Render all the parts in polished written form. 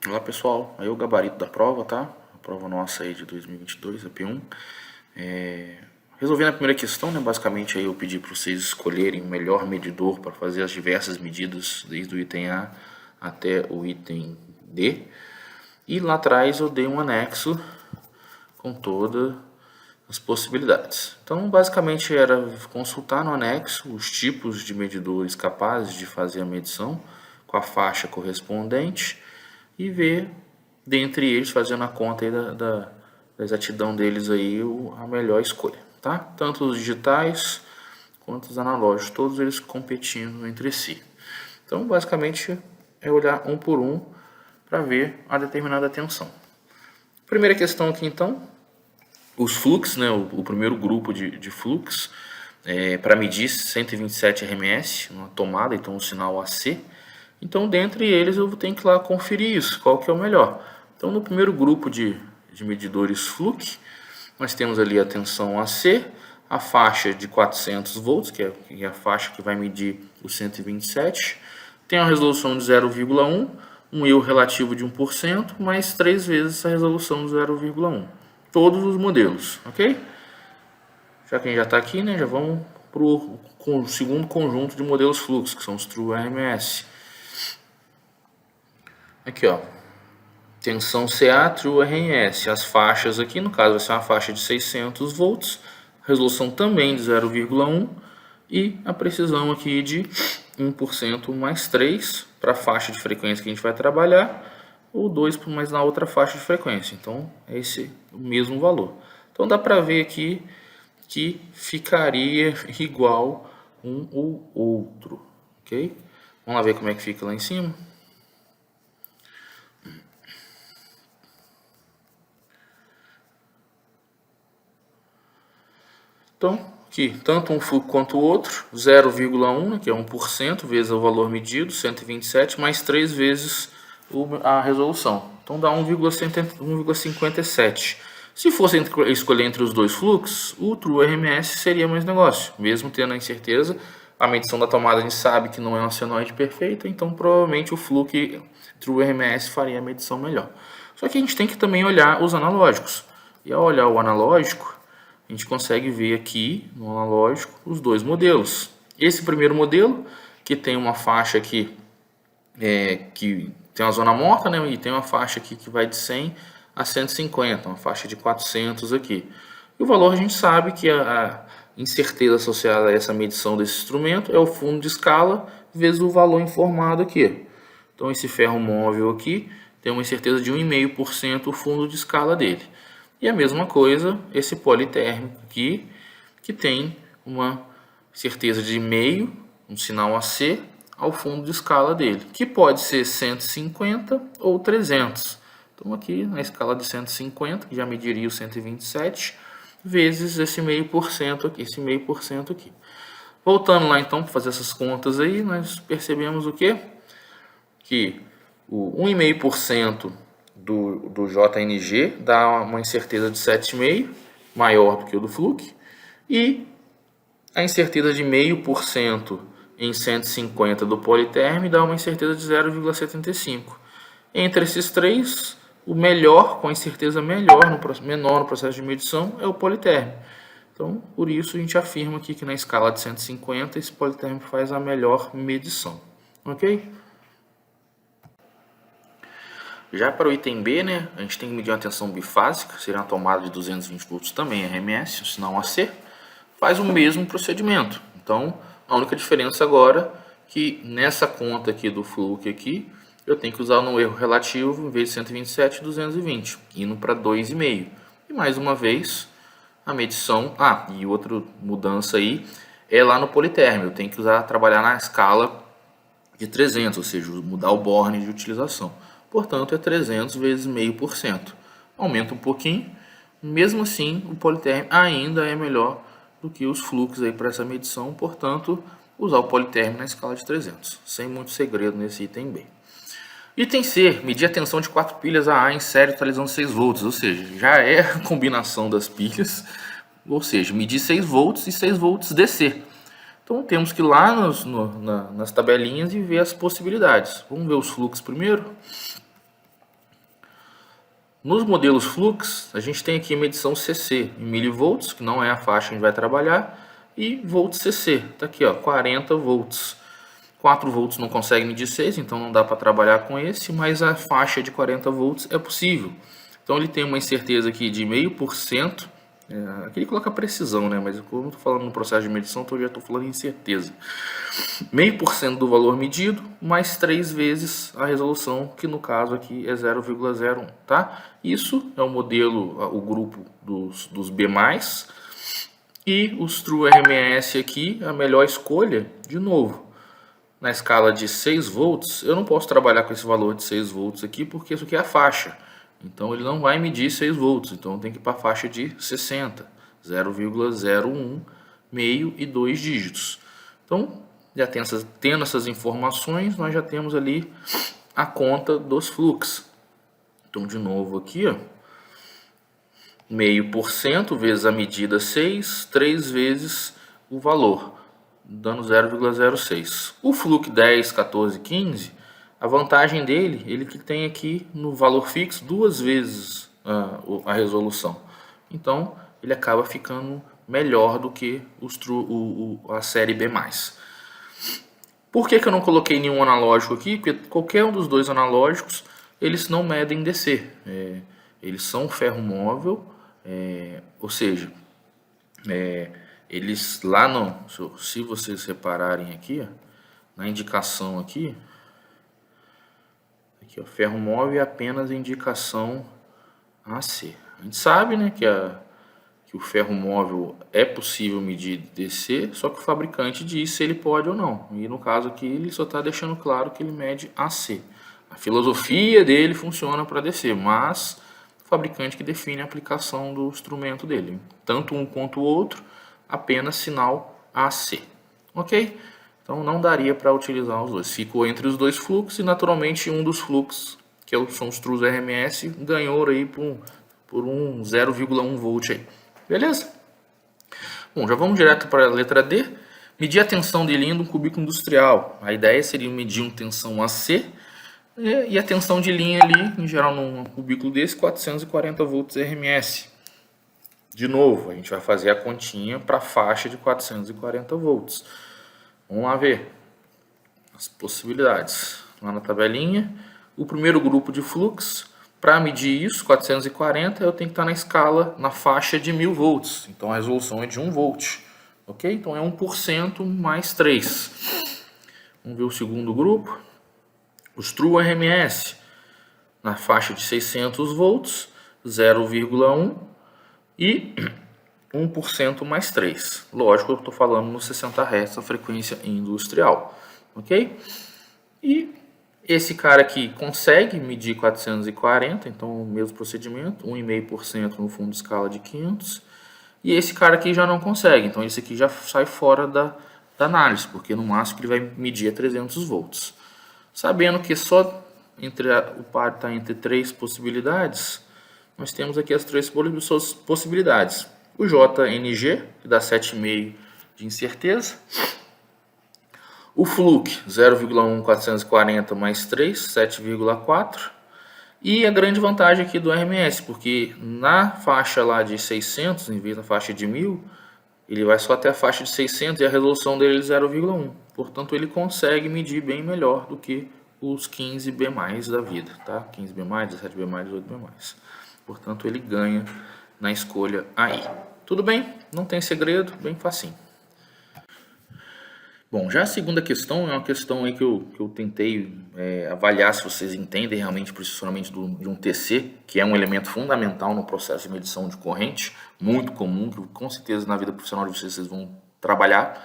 Olá pessoal, aí o gabarito da prova, tá? A prova nossa aí de 2022, a P1. Resolvendo a primeira questão, né? Basicamente aí eu pedi para vocês escolherem o melhor medidor para fazer as diversas medidas, desde o item A até o item D. E lá atrás eu dei um anexo com todas as possibilidades. Então basicamente era consultar no anexo os tipos de medidores capazes de fazer a medição com a faixa correspondente e ver dentre eles, fazendo a conta aí da exatidão deles aí, a melhor escolha, tá? Tanto os digitais quanto os analógicos, todos eles competindo entre si. Então, basicamente, é olhar um por um para ver a determinada tensão. Primeira questão aqui, então, os flux, né? O primeiro grupo de flux, para medir 127 RMS, uma tomada, então um sinal AC. Então, dentre eles, eu tenho que ir lá conferir isso, qual que é o melhor. Então, no primeiro grupo de medidores Fluke, nós temos ali a tensão AC, a faixa de 400 volts, que é a faixa que vai medir o 127, tem a resolução de 0,1, um erro relativo de 1%, mais 3 vezes essa resolução de 0,1. Todos os modelos, ok? Já que a gente já está aqui, né, já vamos para o segundo conjunto de modelos Flux, que são os True RMS. Aqui, ó, tensão CA, True RMS. As faixas aqui, no caso, vai ser uma faixa de 600 volts, resolução também de 0,1 e a precisão aqui de 1% mais 3 para a faixa de frequência que a gente vai trabalhar, ou 2 mais na outra faixa de frequência. Então, é esse o mesmo valor. Então, dá para ver aqui que ficaria igual um ou outro, ok? Vamos lá ver como é que fica lá em cima. Então, aqui, tanto um fluxo quanto o outro, 0,1, que é 1%, vezes o valor medido, 127, mais 3 vezes a resolução. Então dá 1,57. Se fosse escolher entre os dois fluxos, o True RMS seria mais negócio. Mesmo tendo a incerteza, a medição da tomada a gente sabe que não é uma senoide perfeita, então provavelmente o fluxo True RMS faria a medição melhor. Só que a gente tem que também olhar os analógicos. E ao olhar o analógico, a gente consegue ver aqui no analógico os dois modelos. Esse primeiro modelo, que tem uma faixa aqui, que tem uma zona morta, né, e tem uma faixa aqui que vai de 100 a 150, uma faixa de 400 aqui. E o valor a gente sabe que a incerteza associada a essa medição desse instrumento é o fundo de escala vezes o valor informado aqui. Então esse ferro móvel aqui tem uma incerteza de 1,5% o fundo de escala dele. E a mesma coisa esse politérmico aqui, que tem uma certeza de meio, um sinal AC, ao fundo de escala dele, que pode ser 150 ou 300. Então aqui na escala de 150, que já mediria o 127, vezes esse meio por cento aqui, esse meio por cento aqui. Voltando lá então para fazer essas contas aí, nós percebemos o quê? Que o 1,5% do JNG dá uma incerteza de 7,5, maior do que o do Fluke, e a incerteza de 0,5% em 150 do Politerm dá uma incerteza de 0,75. Entre esses três, o melhor, com a incerteza menor no processo de medição, é o Politerm. Então, por isso a gente afirma aqui que na escala de 150 esse Politerm faz a melhor medição. Ok? Já para o item B, né, a gente tem que medir uma tensão bifásica, seria uma tomada de 220 volts também, RMS, um sinal AC, faz o mesmo procedimento. Então, a única diferença agora é que nessa conta aqui do Fluke aqui, eu tenho que usar no erro relativo, em vez de 127, 220, indo para 2,5. E mais uma vez, a medição... e outra mudança aí é lá no Politerm, eu tenho que trabalhar na escala de 300, ou seja, mudar o borne de utilização. Portanto, é 300 vezes 0,5%. Aumenta um pouquinho, mesmo assim, o Politerm ainda é melhor do que os fluxos aí para essa medição, portanto, usar o Politerm na escala de 300, sem muito segredo nesse item B. Item C, medir a tensão de 4 pilhas AA em série totalizando 6 volts, ou seja, já é a combinação das pilhas, ou seja, medir 6 volts e 6 volts DC. Então temos que ir lá nas tabelinhas e ver as possibilidades. Vamos ver os fluxos primeiro. Nos modelos Flux, a gente tem aqui medição CC em milivolts, que não é a faixa que a gente vai trabalhar, e volts CC, tá aqui, ó, 40 volts. 4 volts não consegue medir 6, então não dá para trabalhar com esse, mas a faixa de 40 volts é possível. Então ele tem uma incerteza aqui de 0,5%. Aqui ele coloca precisão, né? Mas como eu estou falando no processo de medição, então eu já estou falando em certeza. 0,5% do valor medido, mais 3 vezes a resolução, que no caso aqui é 0,01, tá? Isso é o modelo, o grupo dos B+, e os True RMS aqui, a melhor escolha, de novo. Na escala de 6 volts, eu não posso trabalhar com esse valor de 6 volts aqui, porque isso aqui é a faixa. Então ele não vai medir 6 volts, então tem que ir para a faixa de 60, 0,01, meio e 2 dígitos. Então, já tendo essas informações, nós já temos ali a conta dos flux. Então, de novo aqui, ó, 0,5% vezes a medida 6, 3 vezes o valor, dando 0,06. O Flux 10, 14, 15, a vantagem dele, ele que tem aqui no valor fixo 2 vezes a resolução. Então, ele acaba ficando melhor do que a série B+. Por que eu não coloquei nenhum analógico aqui? Porque qualquer um dos dois analógicos, eles não medem DC. Eles são ferro móvel, ou seja, eles lá no, se vocês repararem aqui, ó, na indicação aqui, ó, ferro móvel é apenas indicação AC. A gente sabe, né, que o ferro móvel é possível medir DC, só que o fabricante diz se ele pode ou não. E no caso aqui ele só está deixando claro que ele mede AC. A filosofia dele funciona para DC, mas o fabricante que define a aplicação do instrumento dele. Tanto um quanto o outro, apenas sinal AC. Ok? Então não daria para utilizar os dois. Ficou entre os dois fluxos e naturalmente um dos fluxos, que são os True RMS, ganhou aí por um 0,1 volt aí. Beleza? Bom, já vamos direto para a letra D. Medir a tensão de linha de um cubículo industrial. A ideia seria medir uma tensão AC e a tensão de linha ali, em geral num cubículo desse, 440 volts RMS. De novo, a gente vai fazer a continha para a faixa de 440 volts. Vamos lá ver as possibilidades. Lá na tabelinha, o primeiro grupo de fluxo, para medir isso, 440, eu tenho que estar na escala, na faixa de 1000 volts. Então a resolução é de 1 volt. Ok? Então é 1% mais 3. Vamos ver o segundo grupo. Os True RMS, na faixa de 600 volts, 0,1 e 1% mais 3. Lógico, eu estou falando no 60 Hz, a frequência industrial. Ok? E esse cara aqui consegue medir 440, então o mesmo procedimento, 1,5% no fundo de escala de 500. E esse cara aqui já não consegue, então esse aqui já sai fora da análise, porque no máximo ele vai medir a 300 volts. Sabendo que só o par está entre 3 possibilidades, nós temos aqui as 3 possibilidades. O JNG, que dá 7,5 de incerteza. O Flux, 0,1 440 mais 3, 7,4. E a grande vantagem aqui do RMS, porque na faixa lá de 600, em vez da faixa de 1000, ele vai só até a faixa de 600 e a resolução dele é 0,1. Portanto, ele consegue medir bem melhor do que os 15B+, da vida, tá? 15B+, 17B+, 18B+. Portanto, ele ganha na escolha aí. Tudo bem? Não tem segredo, bem facinho. Bom, já a segunda questão é uma questão aí que eu tentei avaliar se vocês entendem realmente o posicionamento de um TC, que é um elemento fundamental no processo de medição de corrente, muito comum, que com certeza na vida profissional de vocês vão trabalhar.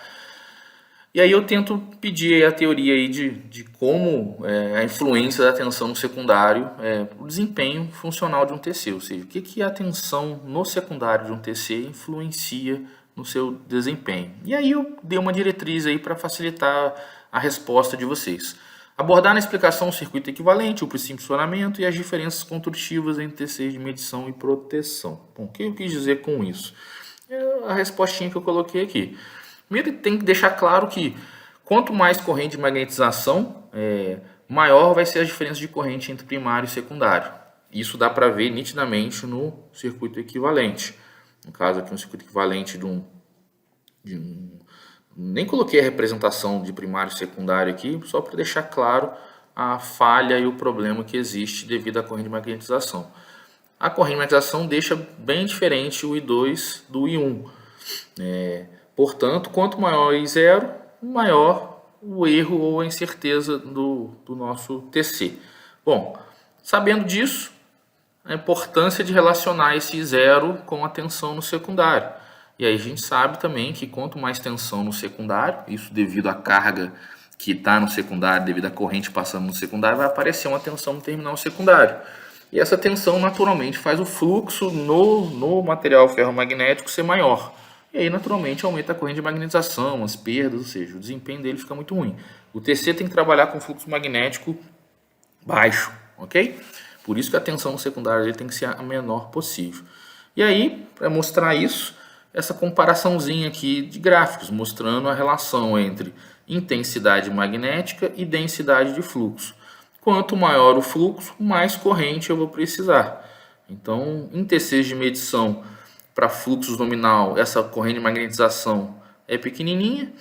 E aí eu tento pedir a teoria aí de como a influência da tensão no secundário, o desempenho funcional de um TC, ou seja, o que a tensão no secundário de um TC influencia no seu desempenho. E aí eu dei uma diretriz aí para facilitar a resposta de vocês. Abordar na explicação o circuito equivalente, o princípio de funcionamento e as diferenças construtivas entre TCs de medição e proteção. Bom, o que eu quis dizer com isso? A respostinha que eu coloquei aqui. Primeiro tem que deixar claro que quanto mais corrente de magnetização, maior vai ser a diferença de corrente entre primário e secundário. Isso dá para ver nitidamente no circuito equivalente. No caso aqui, um circuito equivalente nem coloquei a representação de primário e secundário aqui, só para deixar claro a falha e o problema que existe devido à corrente de magnetização. A corrente de magnetização deixa bem diferente o I2 do I1. Portanto, quanto maior o I0, maior o erro ou a incerteza do nosso TC. Bom, sabendo disso, a importância de relacionar esse I0 com a tensão no secundário. E aí a gente sabe também que quanto mais tensão no secundário, isso devido à carga que está no secundário, devido à corrente passando no secundário, vai aparecer uma tensão no terminal secundário. E essa tensão naturalmente faz o fluxo no material ferromagnético ser maior. E aí naturalmente aumenta a corrente de magnetização, as perdas, ou seja, o desempenho dele fica muito ruim. O TC tem que trabalhar com fluxo magnético baixo, ok? Por isso que a tensão no secundário dele tem que ser a menor possível. E aí, para mostrar isso, essa comparaçãozinha aqui de gráficos, mostrando a relação entre intensidade magnética e densidade de fluxo. Quanto maior o fluxo, mais corrente eu vou precisar. Então, em TCs de medição para fluxos nominal, essa corrente de magnetização é pequenininha,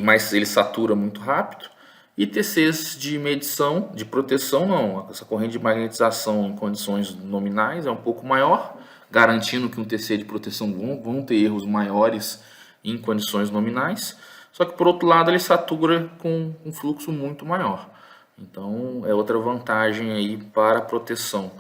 mas ele satura muito rápido. E TCs de medição, de proteção, não. Essa corrente de magnetização em condições nominais é um pouco maior, garantindo que um TC de proteção vão ter erros maiores em condições nominais. Só que, por outro lado, ele satura com um fluxo muito maior. Então, é outra vantagem aí para a proteção.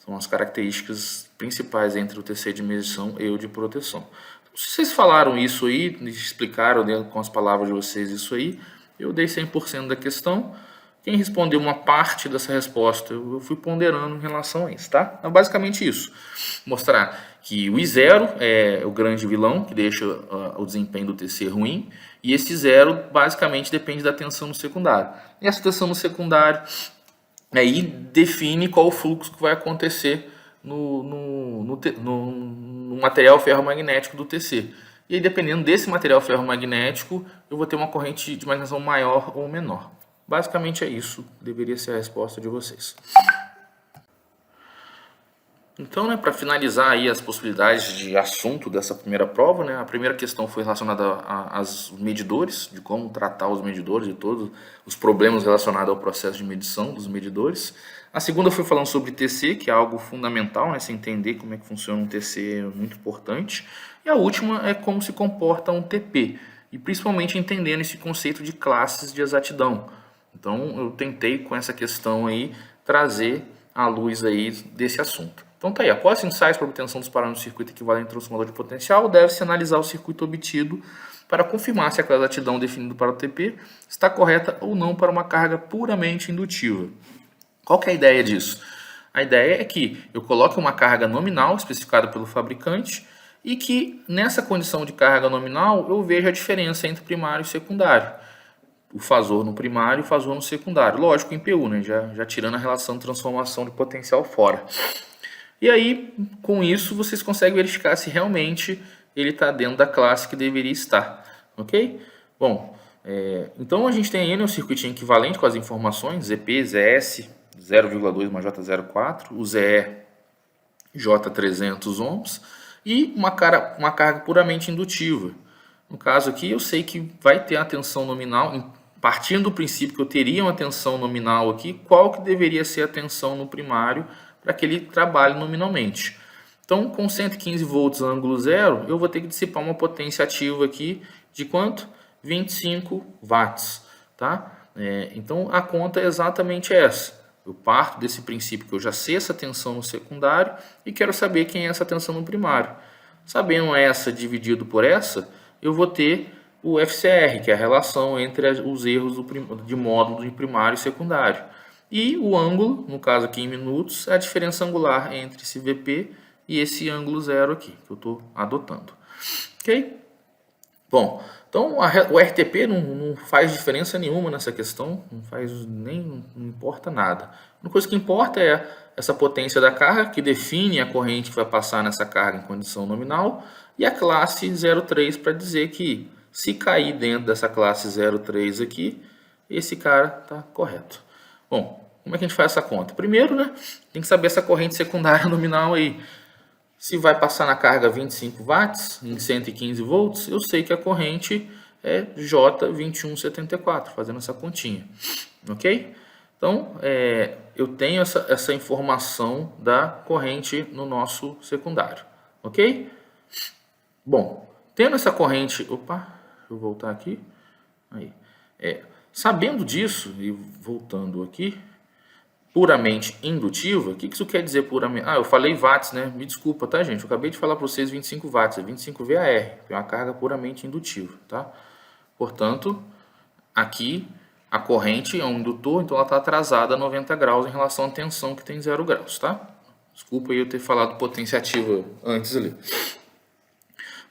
São as características principais entre o TC de medição e o de proteção. Se vocês falaram isso aí, explicaram com as palavras de vocês isso aí, eu dei 100% da questão. Quem respondeu uma parte dessa resposta, eu fui ponderando em relação a isso, tá? Então, basicamente isso. Mostrar que o I0 é o grande vilão, que deixa o desempenho do TC ruim, e esse zero basicamente depende da tensão no secundário. E essa tensão no secundário aí define qual o fluxo que vai acontecer no material ferromagnético do TC. E aí, dependendo desse material ferromagnético, eu vou ter uma corrente de magnetização maior ou menor. Basicamente é isso, deveria ser a resposta de vocês. Então, para finalizar aí as possibilidades de assunto dessa primeira prova, a primeira questão foi relacionada aos medidores, de como tratar os medidores e todos os problemas relacionados ao processo de medição dos medidores. A segunda foi falando sobre TC, que é algo fundamental, se entender como é que funciona um TC é muito importante. E a última é como se comporta um TP, e principalmente entendendo esse conceito de classes de exatidão. Então, eu tentei com essa questão aí trazer à luz aí desse assunto. Então tá aí, após ensaios para obtenção dos parâmetros do circuito equivalente transformador de potencial, deve-se analisar o circuito obtido para confirmar se aquela exatidão definida para o TP está correta ou não para uma carga puramente indutiva. Qual que é a ideia disso? A ideia é que eu coloque uma carga nominal especificada pelo fabricante e que nessa condição de carga nominal eu veja a diferença entre primário e secundário. O fasor no primário e o fasor no secundário. Lógico, em PU, já tirando a relação de transformação de potencial fora. E aí, com isso, vocês conseguem verificar se realmente ele está dentro da classe que deveria estar. Ok? Bom, então a gente tem aí o circuitinho equivalente com as informações, ZP, ZS, 0,2 mais J04, o ZE, J300 ohms, e uma carga puramente indutiva. No caso aqui, eu sei que vai ter a tensão nominal, partindo do princípio que eu teria uma tensão nominal aqui, qual que deveria ser a tensão no primário para que ele trabalhe nominalmente. Então, com 115 volts ângulo zero, eu vou ter que dissipar uma potência ativa aqui de quanto? 25 watts. Tá? Então, a conta é exatamente essa. Eu parto desse princípio que eu já sei essa tensão no secundário e quero saber quem é essa tensão no primário. Sabendo essa dividido por essa, eu vou ter o FCR, que é a relação entre os erros de módulo de primário e secundário. E o ângulo, no caso aqui em minutos, é a diferença angular entre esse VP e esse ângulo zero aqui, que eu estou adotando. Ok? Bom, então o RTP não faz diferença nenhuma nessa questão, não importa nada. A única coisa que importa é essa potência da carga, que define a corrente que vai passar nessa carga em condição nominal, e a classe 03 para dizer que se cair dentro dessa classe 03 aqui, esse cara está correto. Bom, como é que a gente faz essa conta? Primeiro, né, tem que saber essa corrente secundária nominal aí. Se vai passar na carga 25 watts em 115 volts, eu sei que a corrente é J2174, fazendo essa continha, ok? Então, eu tenho essa informação da corrente no nosso secundário, ok? Bom, tendo essa corrente... Opa, deixa eu voltar aqui. Aí. Sabendo disso, e voltando aqui, puramente indutiva, o que isso quer dizer puramente? Eu falei watts, né? Me desculpa, tá, gente? Eu acabei de falar para vocês 25 watts, é 25 VAR, é uma carga puramente indutiva, tá? Portanto, aqui a corrente é um indutor, então ela está atrasada a 90 graus em relação à tensão que tem 0 graus, tá? Desculpa eu ter falado potência ativa antes ali.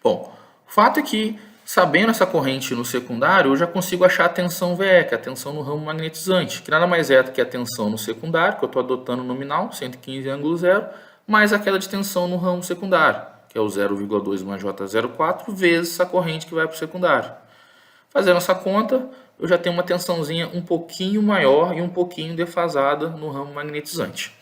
Bom, o fato é que, sabendo essa corrente no secundário, eu já consigo achar a tensão VE, que é a tensão no ramo magnetizante, que nada mais é do que a tensão no secundário, que eu estou adotando nominal, 115,0, mais a queda de tensão no ramo secundário, que é o 0,2 mais J04, vezes essa corrente que vai para o secundário. Fazendo essa conta, eu já tenho uma tensãozinha um pouquinho maior e um pouquinho defasada no ramo magnetizante.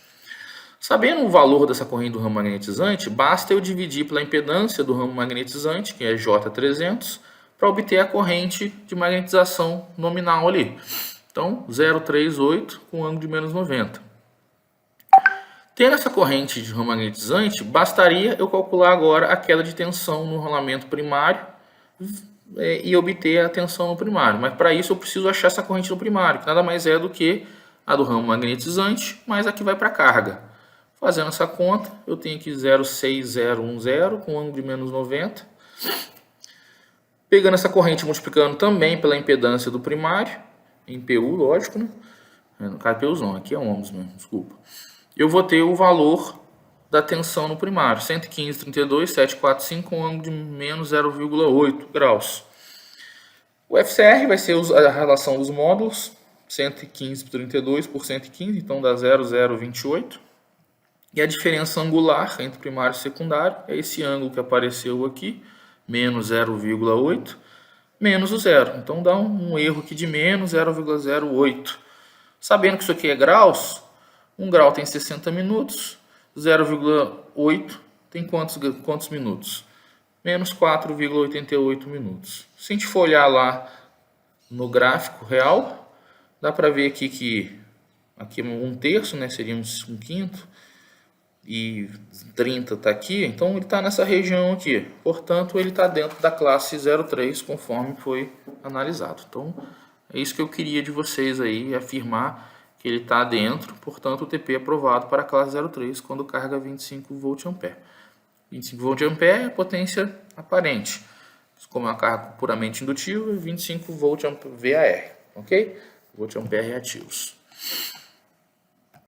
Sabendo o valor dessa corrente do ramo magnetizante, basta eu dividir pela impedância do ramo magnetizante, que é J300, para obter a corrente de magnetização nominal ali. Então, 0,38 com ângulo de menos 90. Tendo essa corrente de ramo magnetizante, bastaria eu calcular agora a queda de tensão no rolamento primário e obter a tensão no primário. Mas para isso eu preciso achar essa corrente no primário, que nada mais é do que a do ramo magnetizante, mais a que vai para a carga. Fazendo essa conta, eu tenho aqui 0,6010 com ângulo de menos 90. Pegando essa corrente e multiplicando também pela impedância do primário, em PU, lógico, né? No caso, PU não, aqui é ohms mesmo, desculpa. Eu vou ter o valor da tensão no primário, 115,32,745 com ângulo de menos 0,8 graus. O FCR vai ser a relação dos módulos, 115/32 por 115, então dá 0,028. E a diferença angular entre primário e secundário é esse ângulo que apareceu aqui, menos 0,8, menos o zero. Então dá um erro aqui de menos 0,08. Sabendo que isso aqui é graus, 1 grau tem 60 minutos, 0,8 tem quantos minutos? Menos 4,88 minutos. Se a gente for olhar lá no gráfico real, dá para ver aqui que aqui 1/3, né, seria um quinto, e 30 está aqui, então ele está nessa região aqui. Portanto, ele está dentro da classe 03, conforme foi analisado. Então, é isso que eu queria de vocês aí, afirmar que ele está dentro. Portanto, o TP é aprovado para a classe 03, quando carga 25 VA. 25 VA é a potência aparente. Como é uma carga puramente indutiva, 25 VAR, ok? VA reativos.